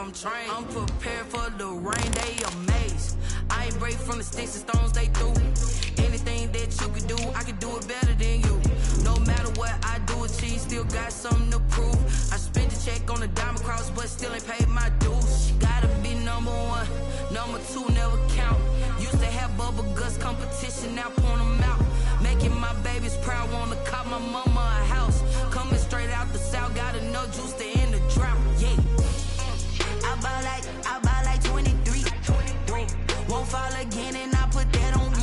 I'm trained. I'm prepared for the rain, they amazed. I ain't break from the sticks and stones they threw. Anything that you could do, I could do it better than you. No matter what I do, achieve, still got something to prove. I spent the check on the diamond cross, but still ain't paid my dues. Gotta be number one, number two never count. Used to have bubble guts competition, now point them out. Making my babies proud, wanna cop my mama a house. Coming straight out the south, got enough juice to end the drought. Yeah. I buy like 23. Won't fall again and I put that on me.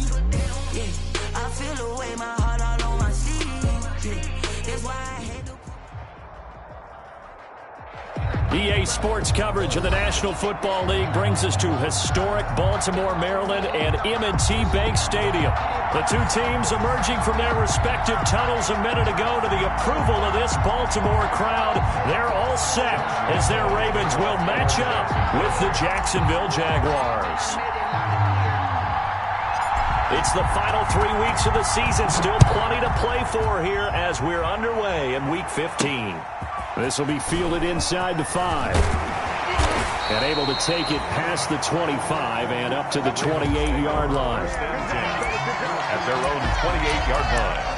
Yeah. I feel the way, my heart all on my sleeve. Yeah. That's why I had to. EA Sports coverage of the National Football League brings us to historic Baltimore, Maryland, and M&T Bank Stadium. The two teams emerging from their respective tunnels a minute ago to the approval of this Baltimore crowd. They're all set as their Ravens will match up with the Jacksonville Jaguars. It's the final 3 weeks of the season. Still plenty to play for here as we're underway in Week 15. This will be fielded inside the 5. And able to take it past the 25 and up to the 28-yard line. At their own 28-yard line.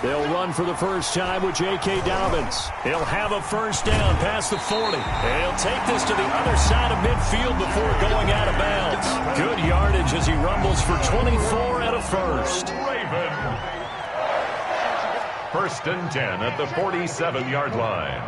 They'll run for the first time with J.K. Dobbins. He'll have a first down past the 40. And he'll take this to the other side of midfield before going out of bounds. Good yardage as he rumbles for 24 and a first. Raven. First and 10 at the 47-yard line.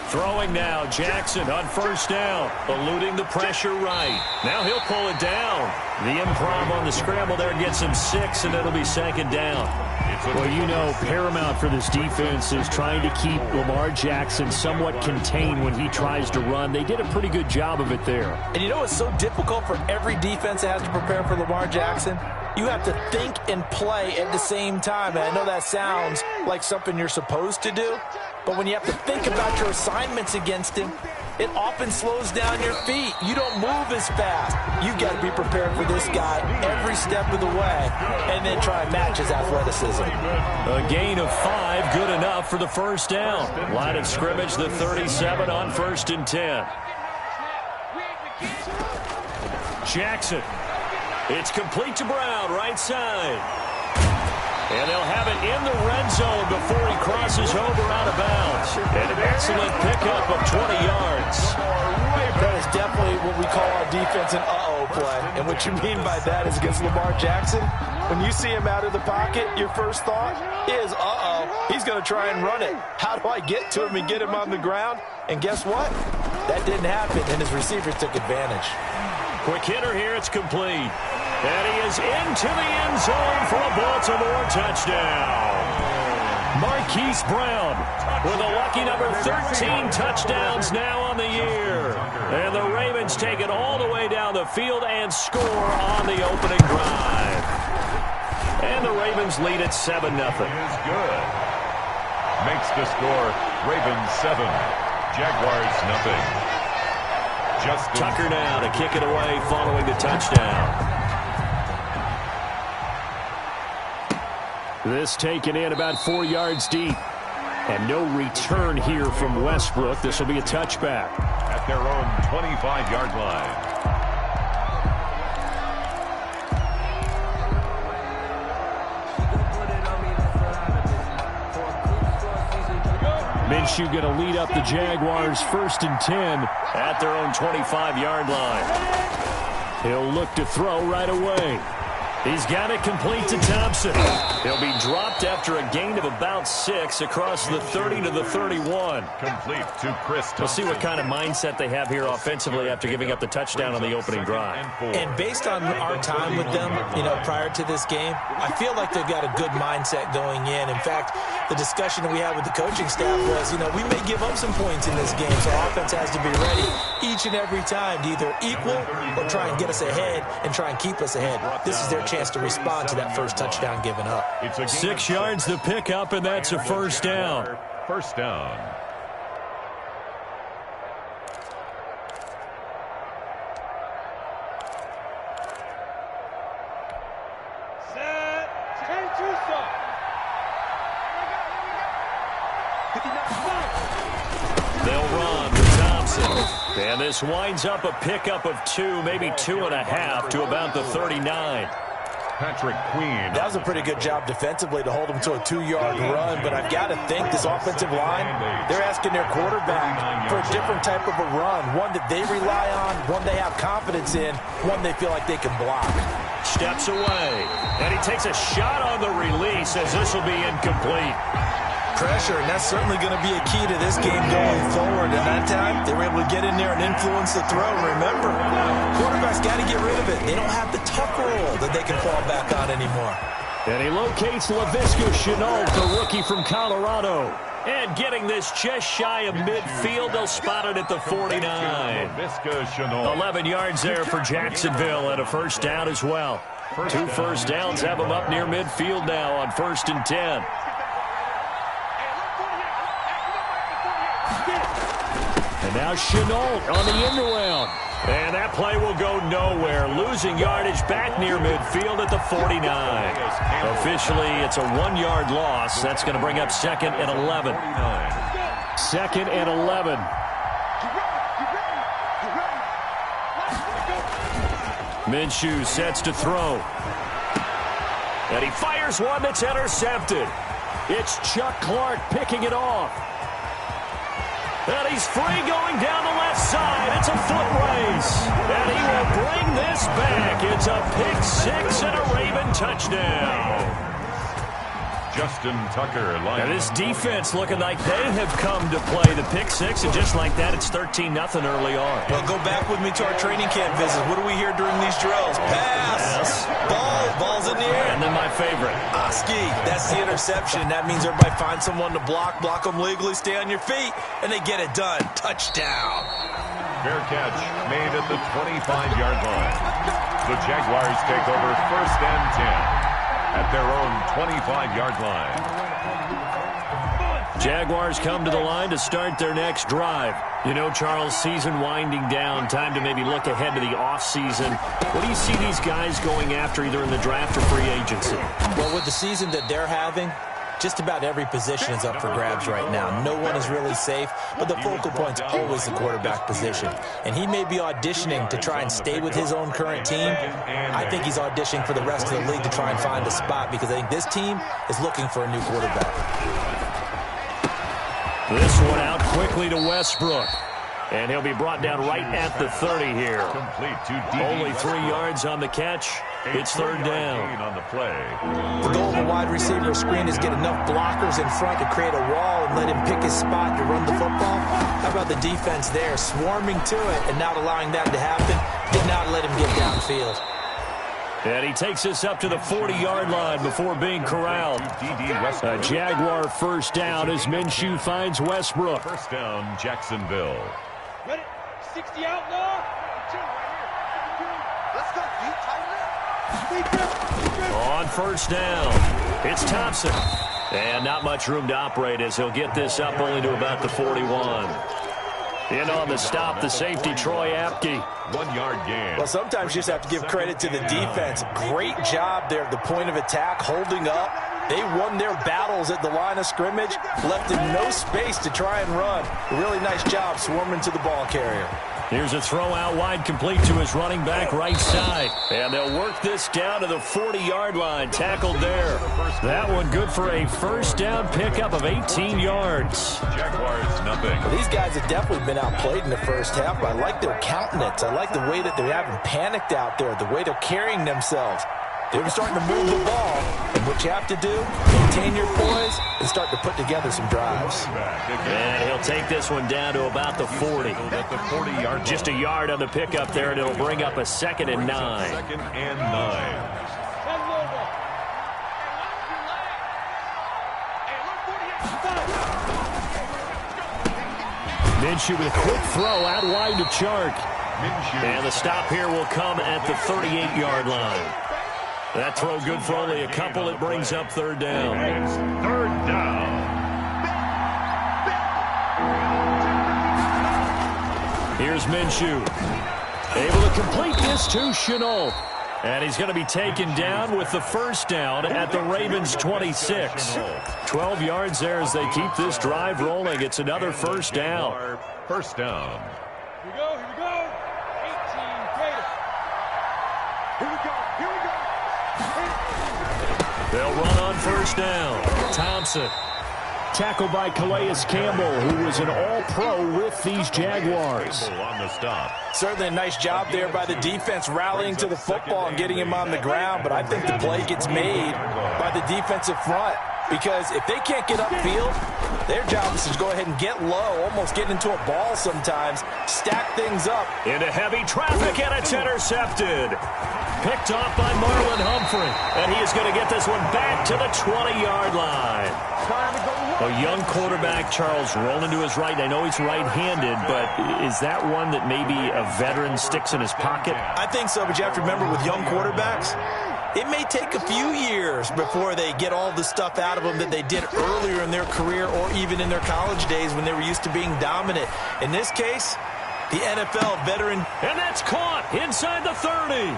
Throwing now, Jackson on first down, eluding the pressure right. Now he'll pull it down. The improv on the scramble there gets him 6, and it'll be second down. Well, you know, paramount for this defense is trying to keep Lamar Jackson somewhat contained when he tries to run. They did a pretty good job of it there. And you know it's so difficult for every defense that has to prepare for Lamar Jackson? You have to think and play at the same time. And I know that sounds like something you're supposed to do, but when you have to think about your assignments against him, it often slows down your feet. You don't move as fast. You've got to be prepared for this guy every step of the way and then try and match his athleticism. A gain of 5, good enough for the first down. Line of scrimmage, the 37 on first and 10. Jackson. It's complete to Brown, right side. And they'll have it in the red zone before he crosses over out of bounds. And an excellent pickup of 20 yards. That is definitely what we call our defense an uh-oh play. And what you mean by that is against Lamar Jackson, when you see him out of the pocket, your first thought is, uh-oh, he's going to try and run it. How do I get to him and get him on the ground? And guess what? That didn't happen, and his receivers took advantage. Quick hitter here, it's complete. And he is into the end zone for a Baltimore touchdown. Marquise Brown with a lucky number 13 touchdowns now on the year. And the Ravens take it all the way down the field and score on the opening drive. And the Ravens lead at 7-0. Is good. Makes the score Ravens 7, Jaguars 0. Justin Tucker now to kick it away following the touchdown. This taken in about 4 yards deep. And no return here from Westbrook. This will be a touchback. At their own 25-yard line. Minshew going to lead up the Jaguars first and 10 at their own 25-yard line. He'll look to throw right away. He's got it complete to Thompson. He'll be dropped after a gain of about 6 across the 30 to the 31. Complete to Chris Thompson. We'll see what kind of mindset they have here offensively after giving up the touchdown on the opening drive. And based on our time with them, prior to this game, I feel like they've got a good mindset going in. In fact, the discussion that we had with the coaching staff was, we may give up some points in this game, so our offense has to be ready each and every time to either equal or try and get us ahead and try and keep us ahead. This is their chance to respond to that first touchdown given up. 6 yards the pickup, and that's a first down. First down. They'll run to Thompson. And this winds up a pickup of 2, maybe 2.5 to about the 39. Patrick Queen. That was a pretty good job defensively to hold him to a 2-yard run, but I've got to think this offensive line, they're asking their quarterback for a different type of a run, one that they rely on, one they have confidence in, one they feel like they can block. Steps away, and he takes a shot on the release as this will be incomplete. Pressure, and that's certainly going to be a key to this game going forward. And that time, they were able to get in there and influence the throw. And remember, quarterbacks got to get rid of it. They don't have the tuck roll that they can fall back on anymore. And he locates Laviska Shenault, the rookie from Colorado. And getting this just shy of midfield, they'll spot it at the 49. 11 yards there for Jacksonville, and a first down as well. 2 first downs have them up near midfield now on 1st and 10. And now Shenault on the end around. And that play will go nowhere. Losing yardage back near midfield at the 49. Officially, it's a 1-yard loss. That's going to bring up 2nd and 11. 2nd and 11. Minshew sets to throw. And he fires one that's intercepted. It's Chuck Clark picking it off. And he's free going down the left side. It's a foot race. And he will bring this back. It's a pick-6 and a Raven touchdown. Justin Tucker. And this defense looking like they have come to play the pick-6. And just like that, it's 13-0 early on. Well, go back with me to our training camp visit. What do we hear during these drills? Pass. Ball's in the air. And then my favorite. Oski. That's the interception. That means everybody finds someone to block them legally, stay on your feet, and they get it done. Touchdown. Fair catch made at the 25-yard line. The Jaguars take over 1st and 10 at their own 25-yard line. Jaguars come to the line to start their next drive. Charles, season winding down, time to maybe look ahead to the offseason. What do you see these guys going after either in the draft or free agency? Well, with the season that they're having, just about every position is up for grabs right now. No one is really safe, but the focal point's always the quarterback position. And he may be auditioning to try and stay with his own current team. I think he's auditioning for the rest of the league to try and find a spot because I think this team is looking for a new quarterback. This one out quickly to Westbrook. And he'll be brought down right at the 30 here. Only 3 yards on the catch. It's 3rd down. On the play. The goal of a wide receiver screen is get enough blockers in front to create a wall and let him pick his spot to run the football. How about the defense there, swarming to it and not allowing that to happen? Did not let him get downfield. And he takes us up to the 40-yard line before being corralled. A Jaguar first down as Minshew finds Westbrook. First down, Jacksonville. Ready? 60 out now. Let's go. On first down, it's Thompson. And not much room to operate as he'll get this up only to about the 41. In on the stop, the safety, Troy Apke. 1-yard gain. Well, sometimes you just have to give credit to the defense. Great job there at the point of attack, holding up. They won their battles at the line of scrimmage, left him no space to try and run. A really nice job swarming to the ball carrier. Here's a throw out wide, complete to his running back right side. And they'll work this down to the 40-yard line, tackled there. That one good for a first down pickup of 18 yards. Jaguars, nothing. Well, these guys have definitely been outplayed in the first half, but I like their countenance. I like the way that they haven't panicked out there, the way they're carrying themselves. They were starting to move the ball. And what you have to do, maintain your poise and start to put together some drives. And he'll take this one down to about the 40. Just a yard on the pickup there, and it'll bring up a 2nd and 9. 2nd and 9. Minshew with a quick throw out wide to Chark. And the stop here will come at the 38-yard line. That throw good for only a couple. It brings up 3rd down. It's 3rd down. Here's Minshew. Able to complete this to Chenault. And he's going to be taken down with the 1st down at the Ravens' 26. 12 yards there as they keep this drive rolling. It's another 1st down. 1st down. Here we go, here we go. 18 greater. Here we go, here we go. They'll run on 1st down. Thompson. Tackled by Calais Campbell, who was an all-pro with these Jaguars. On the stop. Certainly a nice job there by the defense rallying to the football and getting him on the ground, but I think the play gets made by the defensive front because if they can't get upfield, their job is to go ahead and get low, almost get into a ball sometimes, stack things up. Into heavy traffic, and it's intercepted. Picked off by Marlon Humphrey, and he is going to get this one back to the 20-yard line. A young quarterback, Charles, rolling to his right. I know he's right-handed, but is that one that maybe a veteran sticks in his pocket? I think so, but you have to remember with young quarterbacks, it may take a few years before they get all the stuff out of them that they did earlier in their career or even in their college days when they were used to being dominant. In this case, the NFL veteran. And that's caught inside the 30.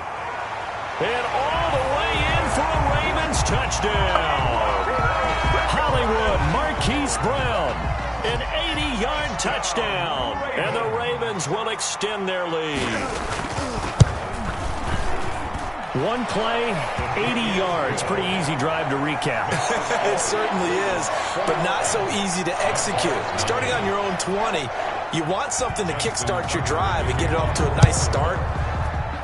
And all the way in for a Ravens touchdown. Hollywood Marquise Brown, an 80-yard touchdown. And the Ravens will extend their lead. One play, 80 yards. Pretty easy drive to recap. It certainly is, but not so easy to execute. Starting on your own 20, you want something to kickstart your drive and get it off to a nice start.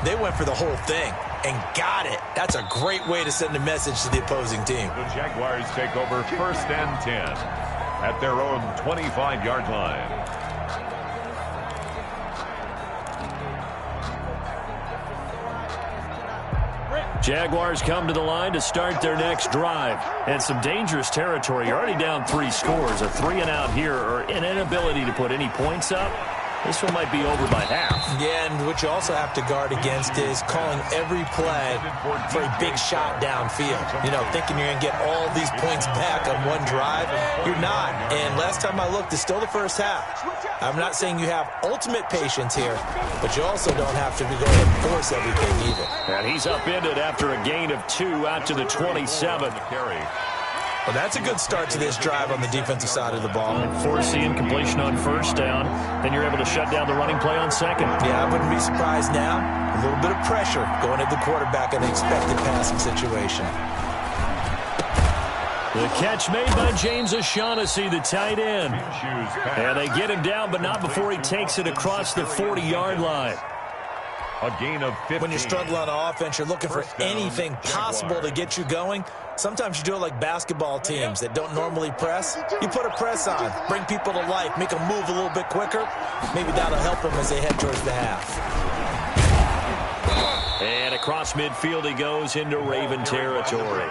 They went for the whole thing and got it. That's a great way to send a message to the opposing team. The Jaguars take over 1st and 10 at their own 25-yard line. Jaguars come to the line to start their next drive. And some dangerous territory. You're already down 3 scores. A 3-and-out here or an inability to put any points up. This one might be over by half. Yeah, and what you also have to guard against is calling every play for a big shot downfield. You know, thinking you're going to get all these points back on one drive. You're not. And last time I looked, it's still the first half. I'm not saying you have ultimate patience here, but you also don't have to go ahead and force everything either. And he's upended after a gain of 2 out to the 27. Well, that's a good start to this drive on the defensive side of the ball. Force the incompletion on 1st down, then you're able to shut down the running play on 2nd. Yeah, I wouldn't be surprised now. A little bit of pressure going at the quarterback in the expected passing situation. The catch made by James O'Shaughnessy, the tight end. And they get him down, but not before he takes it across the 40-yard line. A gain of 15. When you struggle on offense, you're looking for anything possible to get you going. Sometimes you do it like basketball teams that don't normally press. You put a press on, bring people to life, make them move a little bit quicker. Maybe that'll help them as they head towards the half. And across midfield he goes into Raven territory.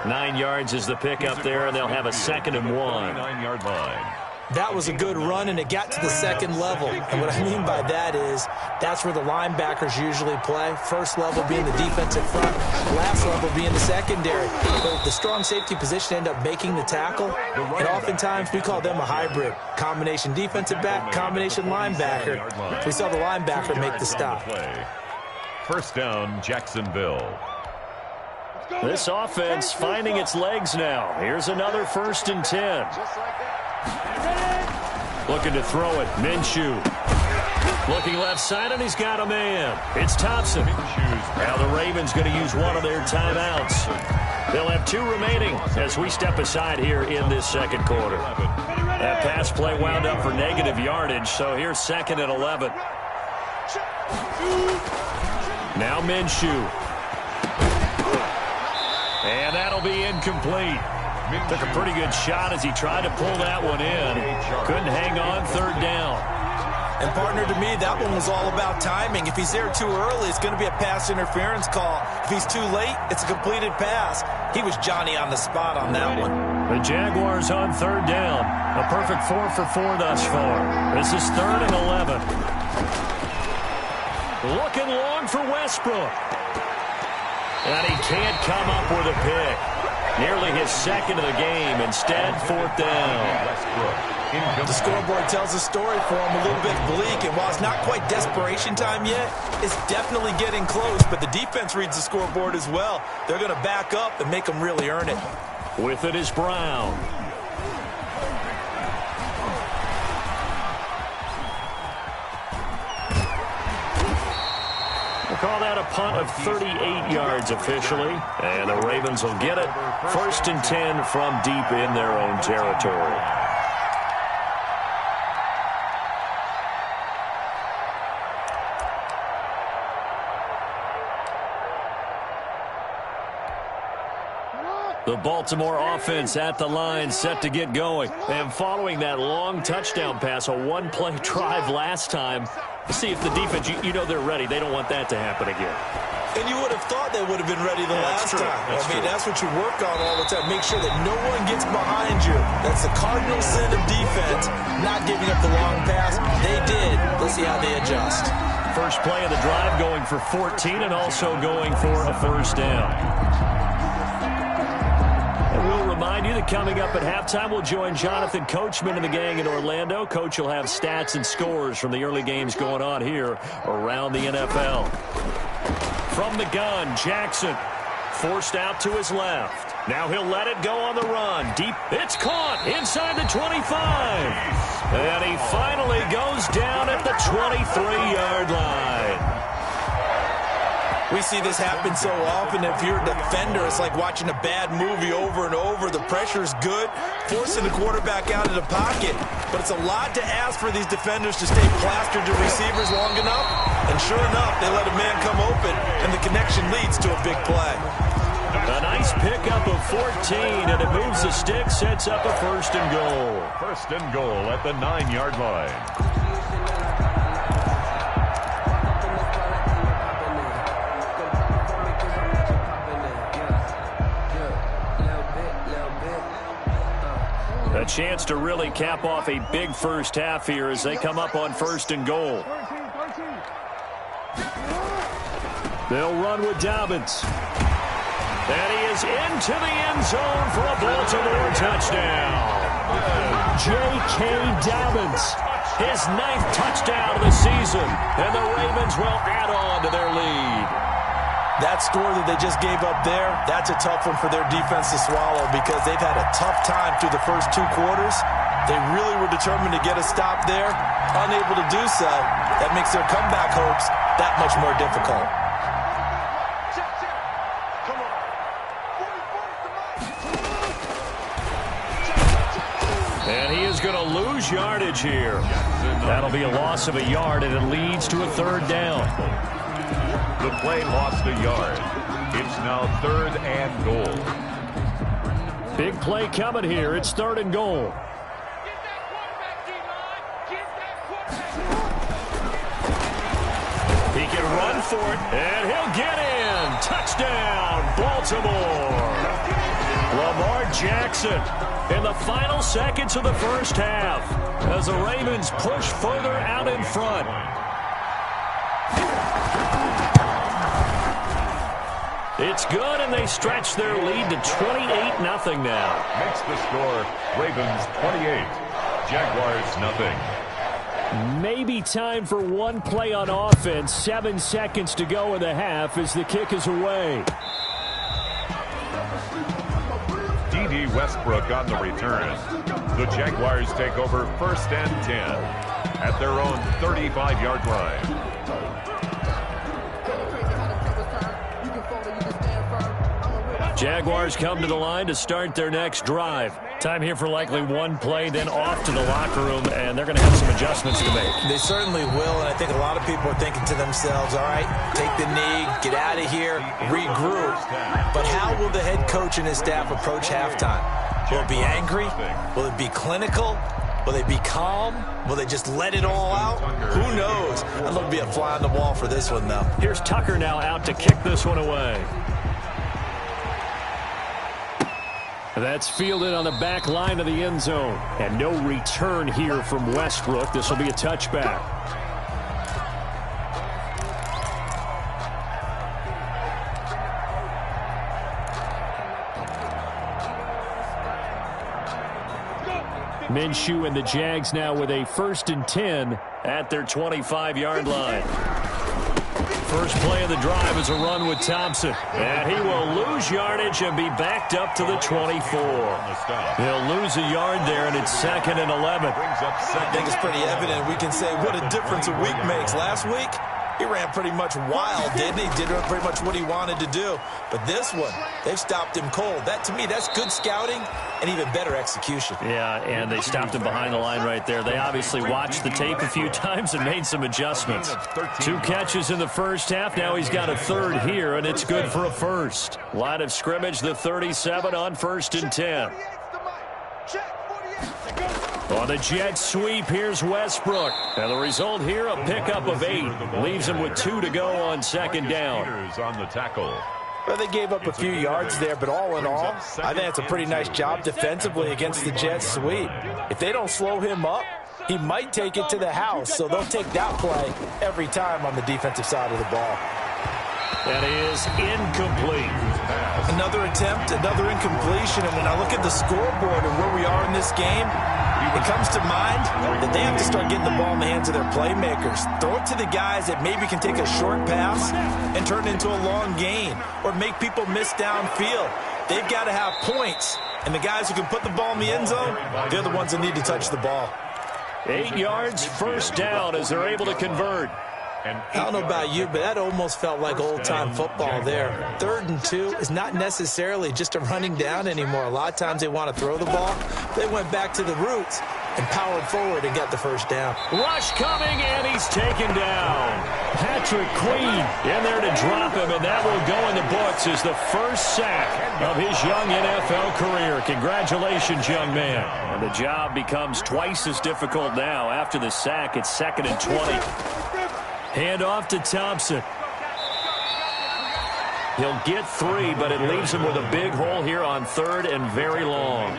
9 yards is the pickup there, and they'll have a 2nd and 1. 9-yard line. That was a good run, and it got to the 2nd level. And what I mean by that is that's where the linebackers usually play. First level being the defensive front, last level being the secondary. But the strong safety position end up making the tackle, and oftentimes we call them a hybrid. Combination defensive back, combination linebacker. We saw the linebacker make the stop. 1st down, Jacksonville. This offense finding its legs now. Here's another 1st and 10. Looking to throw it. Minshew. Looking left side, and he's got a man. It's Thompson. Now the Ravens going to use one of their timeouts. They'll have 2 remaining as we step aside here in this 2nd quarter. That pass play wound up for negative yardage, so here's 2nd and 11. Now Minshew. And that'll be incomplete. Took a pretty good shot as he tried to pull that one in. Couldn't hang on, third down. And, partner, to me, that one was all about timing. If he's there too early, it's going to be a pass interference call. If he's too late, it's a completed pass. He was Johnny on the spot on that one. The Jaguars on third down. A perfect 4 for 4 thus far. This is 3rd and 11. Looking long for Westbrook. And he can't come up with a pick. Nearly his second of the game. Instead, 4th down. The scoreboard tells a story for him, a little bit bleak. And while it's not quite desperation time yet, it's definitely getting close. But the defense reads the scoreboard as well. They're going to back up and make them really earn it. With it is Brown. We'll call that a punt of 38 yards officially. And the Ravens will get it. 1st and 10 from deep in their own territory. The Baltimore offense at the line, set to get going. And following that long touchdown pass, a one-play drive last time, see if the defense, you know they're ready. They don't want that to happen again. And you would have thought they would have been ready the last time. That's what you work on all the time. Make sure that no one gets behind you. That's the cardinal sin of defense, not giving up the long pass. They did. Let's see how they adjust. First play of the drive going for 14 and also going for a 1st down. We'll remind you that coming up at halftime, we'll join Jonathan Coachman and the gang in Orlando. Coach will have stats and scores from the early games going on here around the NFL. From the gun, Jackson forced out to his left. Now he'll let it go on the run. Deep, it's caught inside the 25. And he finally goes down at the 23-yard line. We see this happen so often. If you're a defender, it's like watching a bad movie over and over. The pressure's good, forcing the quarterback out of the pocket. But it's a lot to ask for these defenders to stay plastered to receivers long enough. And sure enough, they let a man come open, and the connection leads to a big play. A nice pickup of 14, and it moves the stick, sets up a 1st and goal. 1st and goal at the 9-yard line. A chance to really cap off a big first half here as they come up on 1st and goal. They'll run with Dobbins. And he is into the end zone for a Baltimore touchdown. J.K. Dobbins, his 9th touchdown of the season. And the Ravens will add on to their lead. That score that they just gave up there, that's a tough one for their defense to swallow because they've had a tough time through the first 2 quarters. They really were determined to get a stop there, unable to do so. That makes their comeback hopes that much more difficult. And he is going to lose yardage here. That'll be a loss of a yard, and it leads to a 3rd down. The play lost a yard. It's now 3rd and goal. Big play coming here. It's 3rd and goal. He can run for it, and he'll get in. Touchdown, Baltimore. Lamar Jackson in the final seconds of the first half as the Ravens push further out in front. It's good, and they stretch their lead to 28-0 now. Makes the score Ravens 28, Jaguars nothing. Maybe time for one play on offense. 7 seconds to go in the half as the kick is away. D.D. Westbrook on the return. The Jaguars take over 1st and 10 at their own 35-yard line. Jaguars come to the line to start their next drive. Time here for likely one play, then off to the locker room, and they're going to have some adjustments to make. They certainly will, and I think a lot of people are thinking to themselves, all right, take the knee, get out of here, regroup. But how will the head coach and his staff approach halftime? Will it be angry? Will it be clinical? Will they be calm? Will they just let it all out? Who knows? I'd love to be a fly on the wall for this one, though. Here's Tucker now out to kick this one away. That's fielded on the back line of the end zone. And no return here from Westbrook. This will be a touchback. Minshew and the Jags now with a 1st and 10 at their 25-yard line. First play of the drive is a run with Thompson. And he will lose yardage and be backed up to the 24. He'll lose a yard there, and it's 2nd and 11. I think it's pretty evident. We can say what a difference a week makes. Last week, he ran pretty much wild, didn't he? Did pretty much what he wanted to do. But this one, they've stopped him cold. That, to me, that's good scouting and even better execution. Yeah, and they stopped him behind the line right there. They obviously watched the tape a few times and made some adjustments. 2 catches in the first half. Now he's got a 3rd here, and it's good for a 1st. Line of scrimmage, the 37 on 1st and 10. On the jet sweep, here's Westbrook. And the result here, a pickup of 8. Leaves him with 2 to go on 2nd down. On the tackle. Well, they gave up a few yards there, but all in all, I think it's a pretty nice job defensively against the jet sweep. If they don't slow him up, he might take it to the house, so they'll take that play every time on the defensive side of the ball. That is incomplete. Another attempt, another incompletion, and when I look at the scoreboard and where we are in this game, it comes to mind that they have to start getting the ball in the hands of their playmakers. Throw it to the guys that maybe can take a short pass and turn it into a long gain or make people miss downfield. They've got to have points, and the guys who can put the ball in the end zone, they're the ones that need to touch the ball. 8 yards, 1st down as they're able to convert. I don't know about you, but that almost felt like old-time football there. 3rd and 2 is not necessarily just a running down anymore. A lot of times they want to throw the ball. They went back to the roots and powered forward and got the 1st down. Rush coming, and he's taken down. Patrick Queen in there to drop him, and that will go in the books as the 1st sack of his young NFL career. Congratulations, young man. And the job becomes twice as difficult now. After the sack, it's 2nd and 20. Hand off to Thompson. He'll get 3, but it leaves him with a big hole here on 3rd and very long.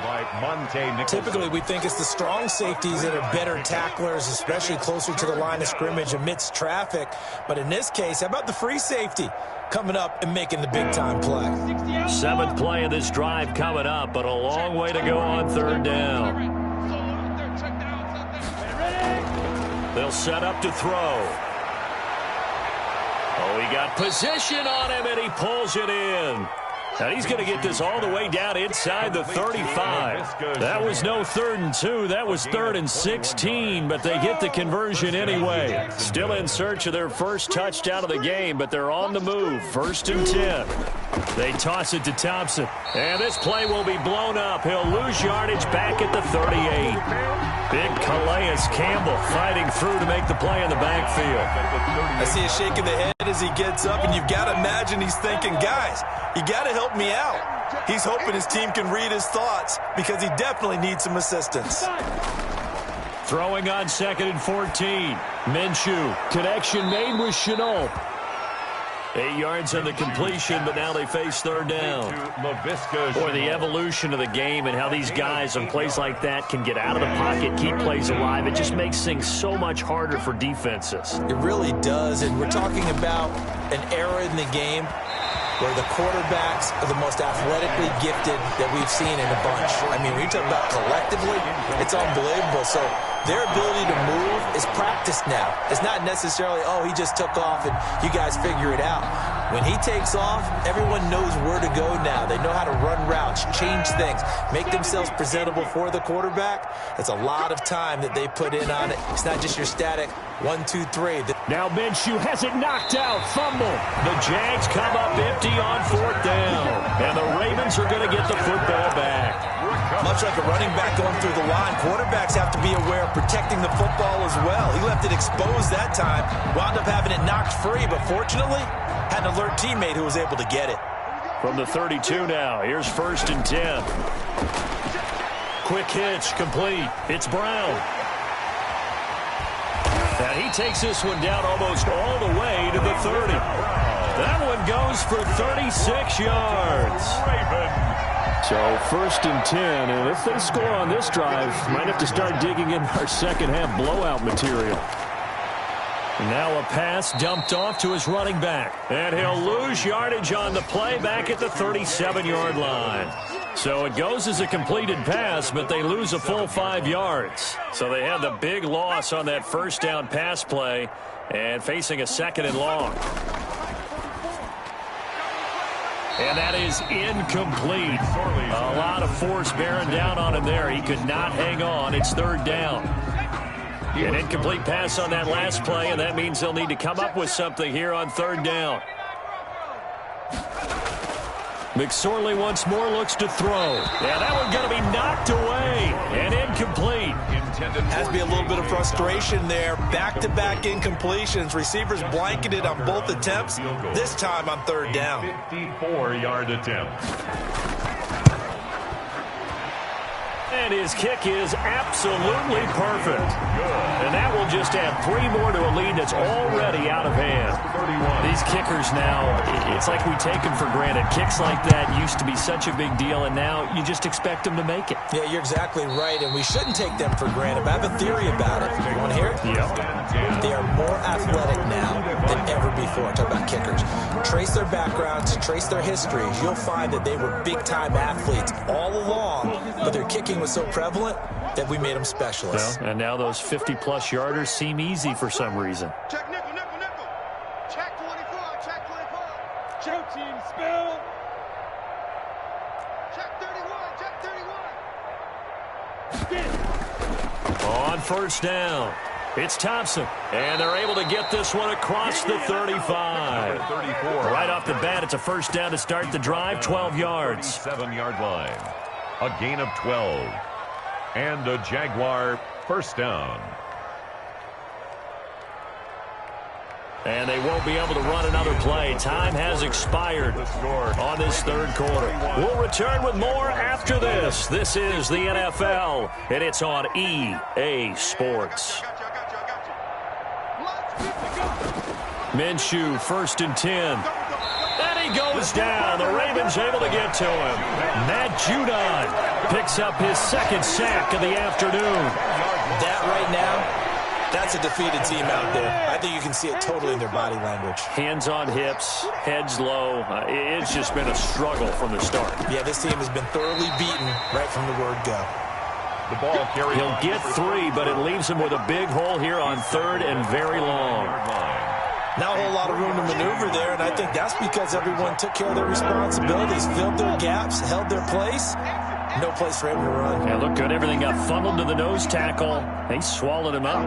Typically, we think it's the strong safeties that are better tacklers, especially closer to the line of scrimmage amidst traffic. But in this case, how about the free safety coming up and making the big-time play? 7th play of this drive coming up, but a long way to go on 3rd down. They'll set up to throw. Oh, he got position on him, and he pulls it in. And he's going to get this all the way down inside the 35. That was no 3rd and 2. That was 3rd and 16, but they get the conversion anyway. Still in search of their 1st touchdown of the game, but they're on the move. 1st and 10. They toss it to Thompson. And this play will be blown up. He'll lose yardage back at the 38. Big Calais Campbell fighting through to make the play in the backfield. I see a shake of the head as he gets up, and you've got to imagine he's thinking, guys, you got to help me out. He's hoping his team can read his thoughts because he definitely needs some assistance. Throwing on 2nd and 14. Minshew. Connection made with Chenault. 8 yards on the completion, but now they face 3rd down. Boy, the evolution of the game and how these guys on plays like that can get out of the pocket, keep plays alive, it just makes things so much harder for defenses. It really does, and we're talking about an era in the game where the quarterbacks are the most athletically gifted that we've seen in a bunch. I mean, when you talk about collectively, it's unbelievable. So their ability to move is practiced now. It's not necessarily, oh, he just took off and you guys figure it out. When he takes off, everyone knows where to go now. They know how to run routes, change things, make themselves presentable for the quarterback. It's a lot of time that they put in on it. It's not just your static 1, 2, 3. Now Minshew has it knocked out. Fumble. The Jags come up empty on 4th down. And the Ravens are going to get the football back. Much like a running back going through the line, quarterbacks have to be aware of protecting the football as well. He left it exposed that time, wound up having it knocked free, but fortunately, had an alert teammate who was able to get it. From the 32 now, here's 1st and 10. Quick hitch, complete. It's Brown. And he takes this one down almost all the way to the 30. That one goes for 36 yards. So 1st and 10, and if they score on this drive, might have to start digging in our second half blowout material. Now a pass dumped off to his running back. And he'll lose yardage on the play back at the 37-yard line. So it goes as a completed pass, but they lose a full 5 yards. So they had the big loss on that first down pass play and facing a 2nd and long. And that is incomplete. A lot of force bearing down on him there. He could not hang on. It's 3rd down. An incomplete pass on that last play, and that means they'll need to come up with something here on 3rd down. McSorley once more looks to throw. Yeah, that one going to be knocked away and incomplete. Has to be a little bit of frustration there. Back-to-back incompletions. Receivers blanketed on both attempts, this time on 3rd down. 54-yard attempt. And his kick is absolutely perfect. And that will just add 3 more to a lead that's already out of hand. These kickers now, it's like we take them for granted. Kicks like that used to be such a big deal, and now you just expect them to make it. Yeah, you're exactly right, and we shouldn't take them for granted. But I have a theory about it. You want to hear it? Yep. They are more athletic now than ever before. Talk about kickers. Trace their backgrounds, trace their histories. You'll find that they were big-time athletes all along, but their kicking was so prevalent that we made them specialists. Well, and now those 50-plus yarders seem easy for some reason. Check nickel, nickel, nickel. Check 24, check 24. Check team spill. Check 31, check 31. On 1st down, it's Thompson. And they're able to get this one across the 35. 34. Right off the bat, it's a 1st down to start the drive, 12 yards. 7-yard line. A gain of 12. And a Jaguar 1st down. And they won't be able to run another play. Time has expired on this 3rd quarter. We'll return with more after this. This is the NFL, and it's on EA Sports. Minshew, 1st and 10. And he goes down. The Ravens able to get to him. Matt Judon picks up his 2nd sack of the afternoon. That right now, that's a defeated team out there. I think you can see it totally in their body language. Hands on hips, heads low. It's just been a struggle from the start. Yeah, this team has been thoroughly beaten right from the word go. The ball carried. He'll get 3, but it leaves him with a big hole here on 3rd and very long. Not a whole lot of room to maneuver there, and I think that's because everyone took care of their responsibilities, filled their gaps, held their place. No place for him to run. Yeah, look good. Everything got funneled to the nose tackle. They swallowed him up.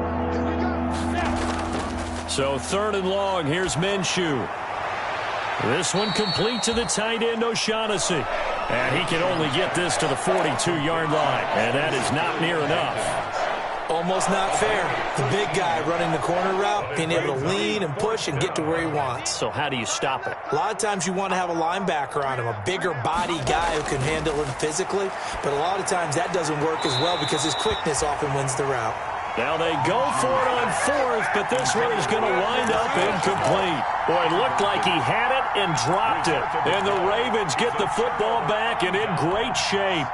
So 3rd and long, here's Minshew. This one complete to the tight end, O'Shaughnessy. And he can only get this to the 42-yard line, and that is not near enough. Almost not fair. The big guy running the corner route, being able to lean and push and get to where he wants. So how do you stop it? A lot of times you want to have a linebacker on him, a bigger body guy who can handle him physically. But a lot of times that doesn't work as well because his quickness often wins the route. Now they go for it on 4th, but this one is going to wind up incomplete. Boy, it looked like he had it and dropped it. And the Ravens get the football back and in great shape.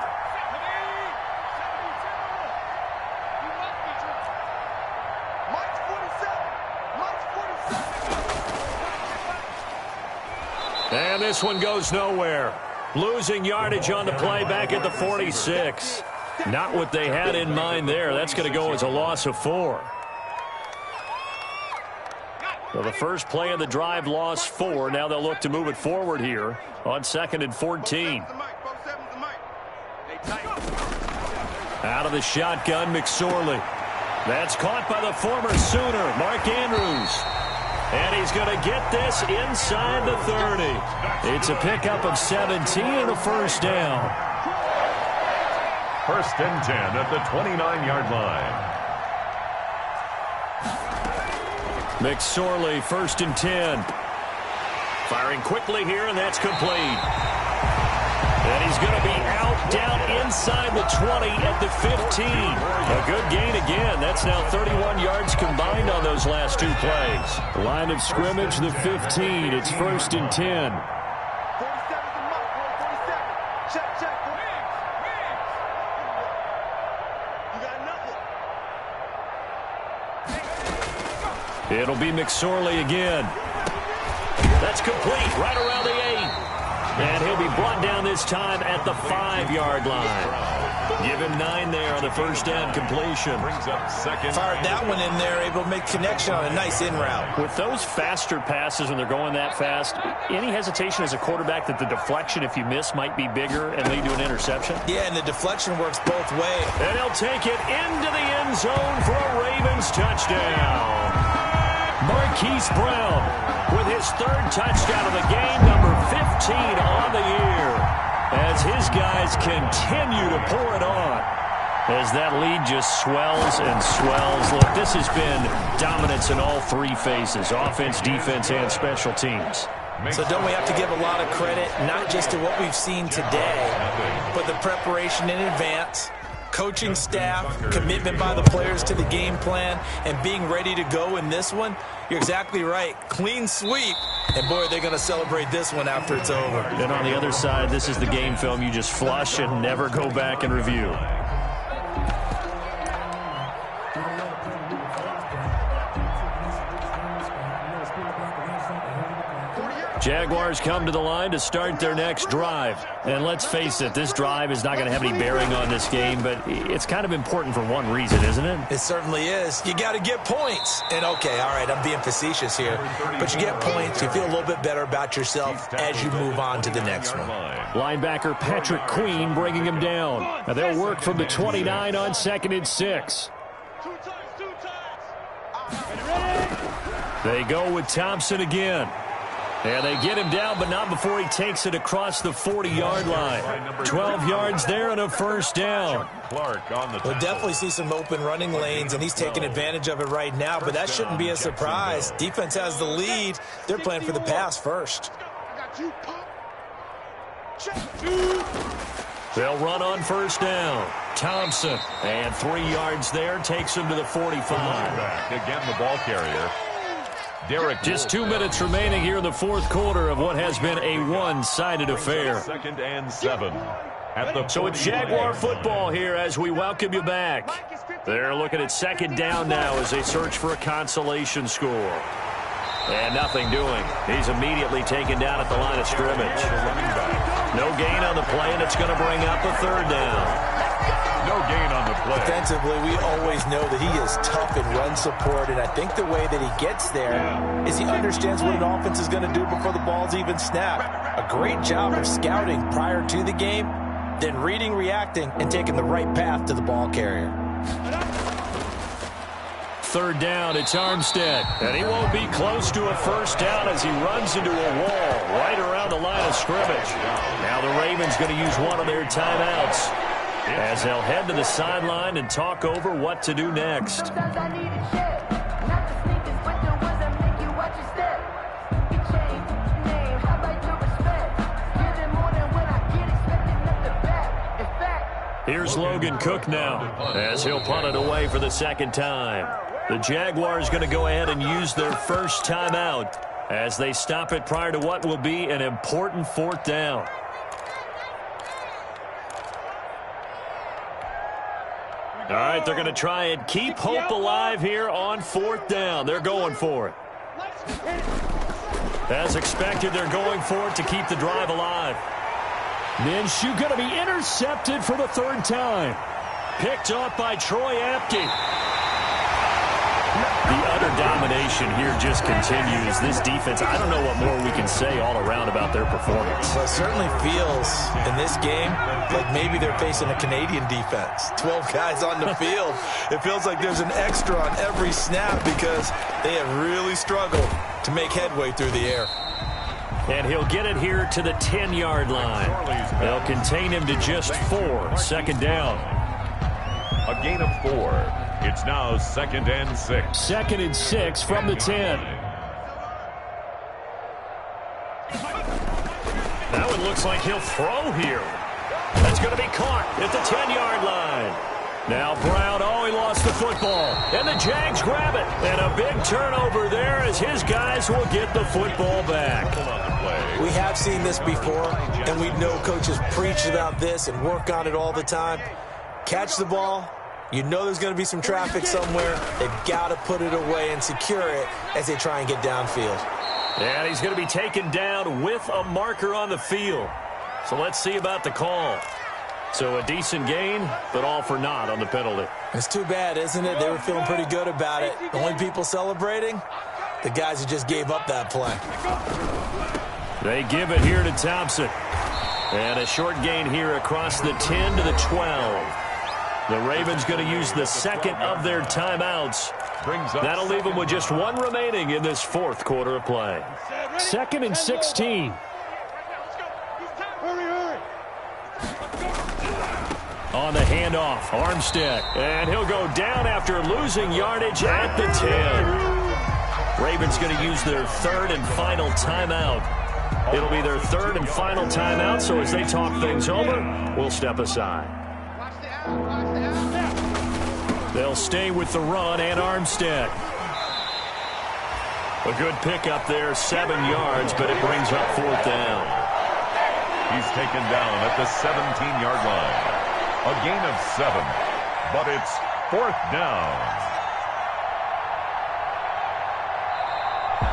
And this one goes nowhere. Losing yardage on the play back at the 46. Not what they had in mind there. That's going to go as a loss of 4. So the first play of the drive lost 4. Now they'll look to move it forward here on 2nd and 14. Out of the shotgun, McSorley. That's caught by the former Sooner, Mark Andrews. And he's going to get this inside the 30. It's a pickup of 17 and a 1st down. 1st and 10 at the 29-yard line. McSorley, 1st and 10. Firing quickly here, and that's complete. And he's going to be out down inside the 20 at the 15. A good gain again. That's now 31 yards combined on those last two plays. Line of scrimmage, the 15. It's 1st and 10. 47's the mark, 47. Check. You got nothing. It'll be McSorley again. That's complete right around the 8. And he'll be brought down this time at the 5-yard line. Give him 9 there on the first down completion. Brings up second. Fired that one in there, able to make connection on a nice in route. With those faster passes when they're going that fast, any hesitation as a quarterback that the deflection, if you miss, might be bigger and lead to an interception? Yeah, and the deflection works both ways. And he'll take it into the end zone for a Ravens touchdown. Marquise Brown with his 3rd touchdown of the game, number 15 on the year, as his guys continue to pour it on. As that lead just swells and swells. Look, this has been dominance in all 3 phases, offense, defense, and special teams. So don't we have to give a lot of credit, not just to what we've seen today, but the preparation in advance, coaching staff, commitment by the players to the game plan, and being ready to go in this one? You're exactly right. Clean sweep. And, boy, they're going to celebrate this one after it's over. And on the other side, this is the game film you just flush and never go back and review. Jaguars come to the line to start their next drive. And let's face it, this drive is not going to have any bearing on this game, but it's kind of important for one reason, isn't it? It certainly is. You got to get points. And, okay, all right, I'm being facetious here. But you get points, you feel a little bit better about yourself as you move on to the next one. Linebacker Patrick Queen bringing him down. Now they'll work from the 29 on 2nd and 6. Two times. They go with Thompson again. And they get him down, but not before he takes it across the 40-yard line. 12 yards there and a first down. Clark on the We'll definitely see some open running lanes, and he's taking advantage of it right now, but that shouldn't be a surprise. Defense has the lead. They're playing for the pass first. They'll run on first down. Thompson, and 3 yards there, takes him to the 45. Again, the ball carrier. Just 2 minutes remaining here in the 4th quarter of what has been a one-sided affair. 2nd and 7. So it's Jaguar football here as we welcome you back. They're looking at 2nd down now as they search for a consolation score. And nothing doing. He's immediately taken down at the line of scrimmage. No gain on the play, and it's going to bring up a 3rd down. No gain on the play. Defensively, we always know that he is tough in run support, and I think the way that he gets there is he understands what an offense is going to do before the ball's even snapped. A great job of scouting prior to the game, then reading, reacting, and taking the right path to the ball carrier. 3rd down, it's Armstead. And he won't be close to a first down as he runs into a wall right around the line of scrimmage. Now the Ravens going to use one of their timeouts, as they'll head to the sideline and talk over what to do next. Here's Logan Cook now, as he'll punt it away for the 2nd time. The Jaguars going to go ahead and use their first timeout as they stop it prior to what will be an important 4th down. All right, they're going to try and keep hope alive here on 4th down. They're going for it. As expected, they're going for it to keep the drive alive. Minshew going to be intercepted for the 3rd time. Picked off by Troy Apke. The utter domination here just continues. This defense, I don't know what more we can say all around about their performance. Well, it certainly feels in this game like maybe they're facing a Canadian defense. 12 guys on the field. It feels like there's an extra on every snap because they have really struggled to make headway through the air. And he'll get it here to the 10-yard line. They'll contain him to just 4. 2nd down. A gain of 4. It's now 2nd and 6. 2nd and 6 from the 10. That one looks like he'll throw here. That's going to be caught at the 10-yard line. Now Brown, he lost the football. And the Jags grab it. And a big turnover there as his guys will get the football back. We have seen this before, and we know coaches preach about this and work on it all the time. Catch the ball. You know there's going to be some traffic somewhere. They've got to put it away and secure it as they try and get downfield. And he's going to be taken down with a marker on the field. So let's see about the call. So a decent gain, but all for naught on the penalty. It's too bad, isn't it? They were feeling pretty good about it. The only people celebrating, the guys who just gave up that play. They give it here to Thompson. And a short gain here across the 10 to the 12. The Ravens going to use the second of their timeouts. That'll leave them with just one remaining in this fourth quarter of play. 2nd and 16. On the handoff, Armstead. And he'll go down after losing yardage at the 10. Ravens going to use their third and final timeout. It'll be their third and final timeout, so as they talk things over, we'll step aside. They'll stay with the run and Armstead. A good pickup there, 7 yards, but it brings up 4th down. He's taken down at the 17-yard line. A gain of 7, but it's 4th down.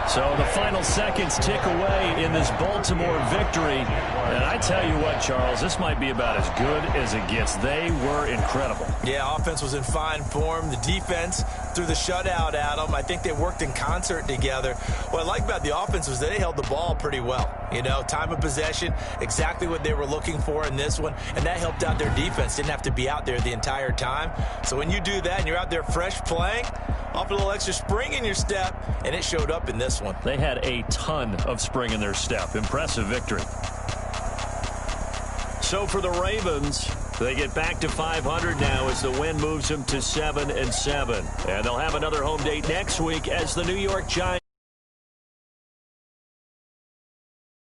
So the final seconds tick away in this Baltimore victory. And I tell you what, Charles, this might be about as good as it gets. They were incredible. Yeah, offense was in fine form. The defense threw the shutout at them. I think they worked in concert together. What I like about the offense was they held the ball pretty well. You know, time of possession, exactly what they were looking for in this one. And that helped out their defense. Didn't have to be out there the entire time. So when you do that and you're out there fresh playing, off a little extra spring in your step, and it showed up in this one. They had a ton of spring in their step. Impressive victory. So for the Ravens, they get back to 500 now as the win moves them to 7-7. And they'll have another home date next week as the New York Giants.